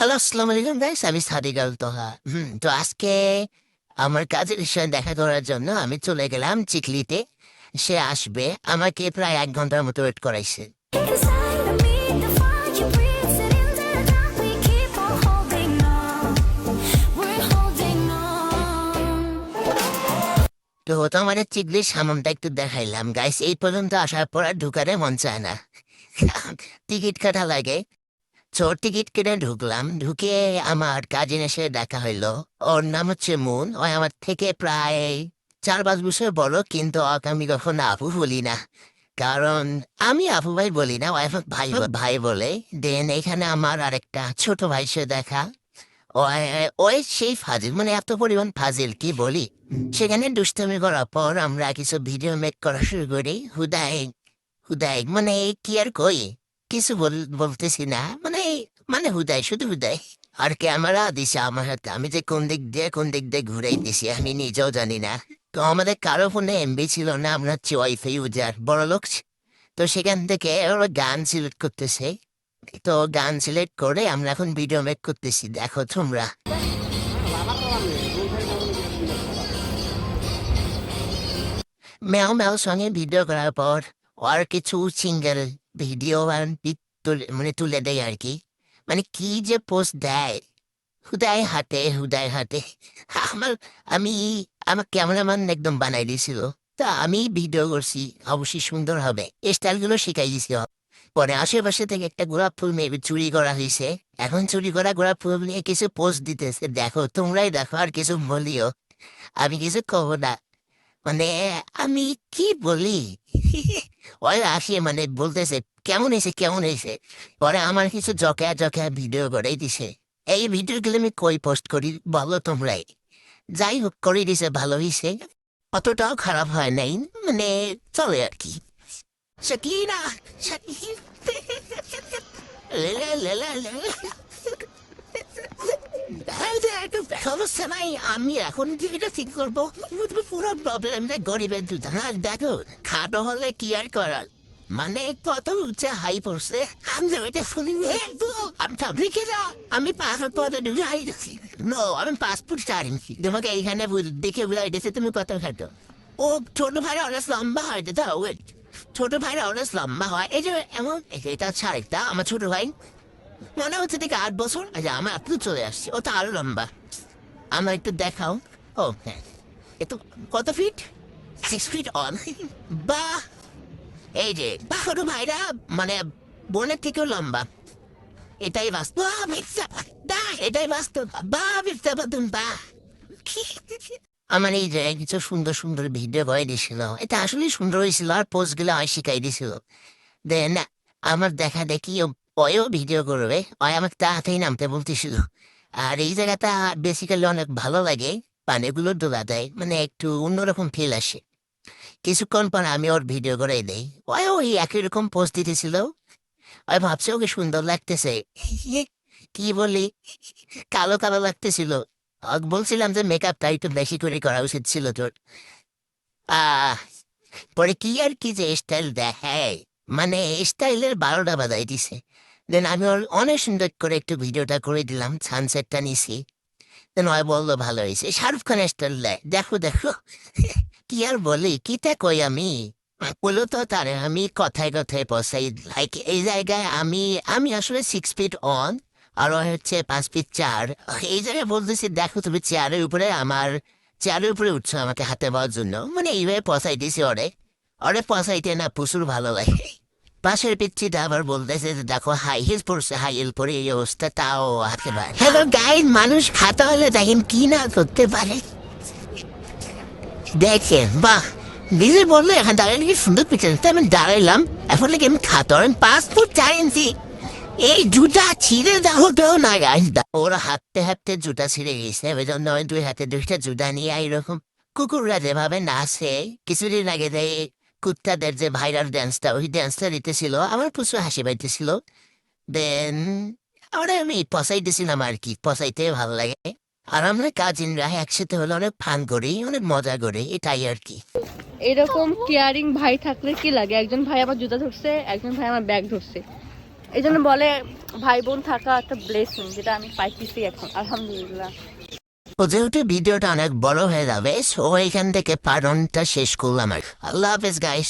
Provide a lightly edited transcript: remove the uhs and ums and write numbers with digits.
Hello, আসসালামু আলাইকুম guys. আমি সাদিক আল তোহা। তো আজকে আমার কাজের সাথে দেখা করার জন্য আমি চলে গেলাম চিকলিতে। সে আসবে, আমাকে প্রায় 1 ঘন্টার মতো ওয়েট করাইছে। Inside of me, the fire breathes it into the dark. We keep on holding on. We're holding on. তো তোমার চিকলির সামনটা একটু দেখাইলাম গাইস। এই পর্যন্ত আসার পর আর ঢুকারে মন চায় না। টিকিট কাটা লাগে। টিকিট কেটে ঢুকলাম। ঢুকে আমার কাজিন এসে দেখা হইলো। ওর নাম হচ্ছে মুন। ও আমার থেকে প্রায় 4-5 বছর বড়, কিন্তু ওকে আমি কখনো আপু বলি না, কারণ আমি আপু ভাই বলি না, ও এখন ভাই ভাই বলে। দেন এখানে আমার আরেকটা ছোট ভাই সে দেখা। ওই সেই ফাজিল, মানে এত পরিমাণ ফাজিল কি বলি। সেখানে দুষ্টমি করার পর আমরা কিছু ভিডিও মেক করা শুরু করি। হুদাই হুদাই মানে কি আর কই, কিছু বলতেছি না, মানে মানে হুদাই, শুধু হুদাই। আর ক্যামেরা দিছে আমার হাতে, আমি যে কোন দিক দিয়ে ঘুরাই দিছি আমি নিজেও জানি না। তো আমাদের কারো ফোনে এমবি ছিল না, আমরা হচ্ছে ওয়াইফাই ইউজার, বড় লোক। তো সেখান থেকে ওরা গান সিলেক্ট করতেছে। তো গান সিলেক্ট করে আমরা এখন ভিডিও মেক করতেছি, দেখো তোমরা। ম্যাও ম্যাও সঙ্গে ভিডিও করার পর আর কিছু সিঙ্গেল ভিডিও মানে তুলে দেয় আর কি। মানে কি যে পোস্ট দেয়, হুদায় হাতে আমার আমি আমার ক্যামেরাম্যান একদম বানাই দিয়েছিল। তা আমি ভিডিও করছি, অবশ্যই সুন্দর হবে, স্টাইলগুলো শিখাই দিছি। পরে আশেপাশে থেকে একটা গোলাপ ফুল মেবি চুরি করা হয়েছে। এখন চুরি করা গোলাপ ফুল নিয়ে কিছু পোস্ট দিতেছে, দেখো তোমরাই দেখো, আর কিছু বলিও, আমি কিছু কব না। মানে আমি কি বলি। ওই আসে মানে বলতেছে কেমন হয়েছে। পরে আমার কিছু জকা ভিডিও করে দিছে। এই ভিডিওগুলো আমি কই পোস্ট করি বলো তোমরাই। যাই হোক, করে দিছে, ভালো হয়েছে, অতটাও খারাপ হয় নাই, মানে চলে আর কি। শাকিনা, শাকিনা। লেলা, লেলা, লেলা। সমস্যা নাই, আমি এখন এটা ঠিক করবো। পুরো প্রবলেম গরিবের দুধ। হ্যাঁ দেখো, খাটো হলে কি আর করার, মানে কত উচ্চে হাই পড়ছে। আমি তো এটা শুনি, আমি তাবলিকে না, আমি পাসপোর্ট পরে ঢুকে হাই দেখছি। নো, আমি পাসপোর্ট চাইছি তোমাকে এইখানে দেখে বুঝাইতেছে তুমি কত খাটো। ও ছোট ভাইরা অনেক লম্বা হয় তো, ওয়েট, ছোট ভাইরা অনেক লম্বা হয়, এই যে এমন। এটা ছাড়, আমার ছোট ভাই মনে হচ্ছে দেখে 8 বছর। আচ্ছা, আমার আপনি চলে আসছি, ও তো আরো লম্বা। আমার একটু দেখাও। ও হ্যাঁ, এত কত ফিট? 6 fit on. বা এই যে ছোট ভাইরা মানে বোনের থেকেও লম্বা। এটাই বাস্তব। এটাই বাস্তব। বা আমার এই যে কিছু সুন্দর সুন্দর ভিডিও করে দিয়েছিল, এটা আসলে সুন্দর হয়েছিল, আর পোস্ট গুলো আমি শিখাই দিছিল। দেন আমার দেখা দেখি ওয়ও ভিডিও করবে, ওই আমাকে তাড়াতাড়ি নামতে বলতেছিল। আর এই জায়গাটা বেসিক্যালি অনেক ভালো লাগে, পানিগুলো ডোলা দেয়, মানে একটু অন্যরকম ফিল আসে। কিছুক্ষণ পর আমি ওর ভিডিও করে দেই, ওই একই রকম পোস্ট দিতেছিল। ওই ভাবছে ওকে সুন্দর লাগতেছে। কি বলি, কালো কালো লাগতেছিল। ওকে বলছিলাম যে মেকআপটা একটু বেশি করে করা উচিত ছিল তোর। আহ পরে কি আর কি যে স্টাইল দেখায়, মানে স্টাইলের 12টা বাজাই দিছে। দেন আমি ওর অনেক সুন্দর করে একটু ভিডিওটা করে দিলাম, সানসেটটা নিছি। দেন ওই বললো ভালো হয়েছে, শাহরুখ খানের স্টাইল দেয়, দেখো দেখো। কি আর বলি, কিতা কই আমি। বলো তো তারে আমি কথায় কথায় পসাই, লাইক এই জায়গায় আমি আমি আসলে 6 ফিট অন, আর ও হচ্ছে 5 ফিট 4। এই জায়গায় বলতেছি দেখো তুমি চেয়ারের উপরে উঠছো আমাকে হাতে পাওয়ার জন্য, মানে এইভাবে পসাই দিছি ওরে। ওরে পসাইতে না প্রচুর ভালো লাগে। পাশের পিচ্ছিটা আবার বলতেছে যে দেখো হাই হিল পড়ছে, হাই হিল পরে এই অবস্থা, তাও হাতে পারে। হ্যালো গাইড, মানুষ খাতা হলে দেখেন কি না করতে পারে। দেখেন বাহ, নিজে বললো এখন দাঁড়ালে কি সুন্দর পিছনে, আমি দাঁড়াইলাম। এখন নাকি আমি খাতা, আমি 5 ফুট 4 ইঞ্চি। এই জুতা ছিঁড়ে দাও কেউ না গাইস। ওরা হাঁটতে হাঁটতে জুতা ছিঁড়ে গেছে, ওই জন্য ওই 2 হাতে 2টা জুতা নিয়ে এইরকম কুকুররা যেভাবে নাচে। কিছুদিন আগে দেয় কুত্তাদের যে ভাইরাল ড্যান্সটা, ওই ড্যান্সটা দিতেছিল, আমার প্রচুর হাসি পাইতেছিল। দেন ওরা আমি পসাই দিছিলাম আর কি, পসাইতে ভালো লাগে। আর আমরা কাজিনরা একসাথে হলে অনেক ফান করি, অনেক মজা করি, এটাই আর কি। এরকম কেয়ারিং ভাই থাকলে কি লাগে, একজন ভাই আমার জুতা ধরছে, একজন ভাই আমার ব্যাগ ধরছে, এই জন্য বলে ভাই বোন থাকা একটা ব্লেসিং, যেটা আমি পাইতেছি এখন আলহামদুলিল্লাহ। ও যেহেতু ভিডিওটা অনেক বড় হয়ে যাবে, সো এখান থেকে পারনটা শেষ করলাম। আর আল্লাহ হাফেজ গাইস।